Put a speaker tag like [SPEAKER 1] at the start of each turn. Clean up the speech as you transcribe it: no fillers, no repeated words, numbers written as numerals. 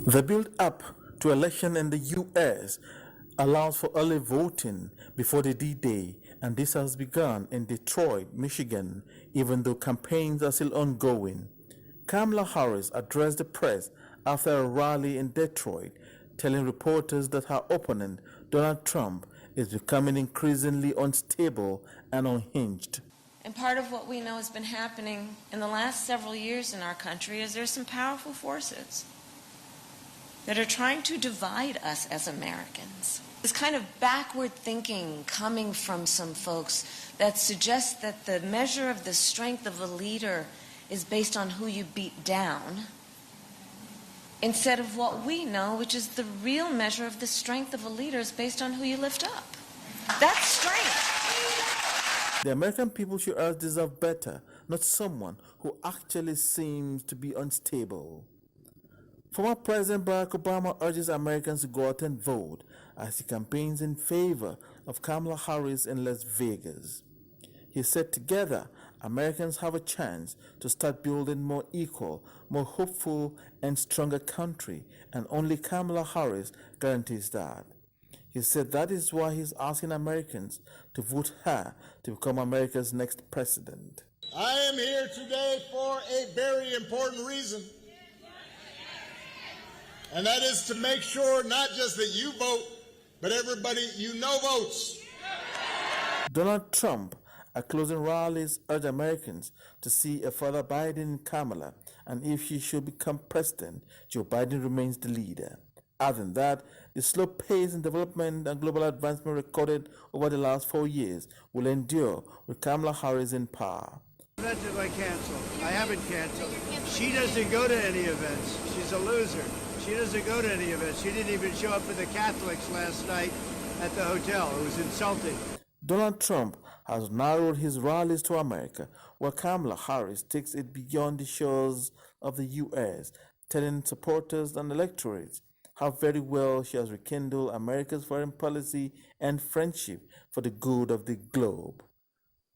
[SPEAKER 1] The build-up to election in the U.S. allows for early voting before the D-Day, and this has begun in Detroit, Michigan, even though campaigns are still ongoing. Kamala Harris addressed the press after a rally in Detroit, telling reporters that her opponent, Donald Trump, is becoming increasingly unstable and unhinged.
[SPEAKER 2] And part of what we know has been happening in the last several years in our country is there's some powerful forces that are trying to divide us as Americans. This kind of backward thinking coming from some folks that suggests that the measure of the strength of a leader is based on who you beat down, instead of what we know, which is the real measure of the strength of a leader is based on who you lift up. That's strength.
[SPEAKER 1] The American people, she urged, deserve better, not someone who actually seems to be unstable. Former President Barack Obama urges Americans to go out and vote as he campaigns in favor of Kamala Harris in Las Vegas. He said together, Americans have a chance to start building more equal, more hopeful, and stronger country, and only Kamala Harris guarantees that. He said that is why he's asking Americans to vote her to become America's next president.
[SPEAKER 3] I am here today for a very important reason. And that is to make sure not just that you vote, but everybody you know votes.
[SPEAKER 1] Donald Trump, at closing rallies, urged Americans to see a further Biden in Kamala, and if she should become president, Joe Biden remains the leader. Other than that, the slow pace in development and global advancement recorded over the last 4 years will endure with Kamala Harris in power.
[SPEAKER 4] Eventually I cancel. I haven't canceled. She doesn't go to any events. She's a loser. She doesn't go to any events. She didn't even show up for the Catholics last night at the hotel. It was insulting.
[SPEAKER 1] Donald Trump has narrowed his rallies to America, while Kamala Harris takes it beyond the shores of the U.S., telling supporters and electorates how very well she has rekindled America's foreign policy and friendship for the good of the globe.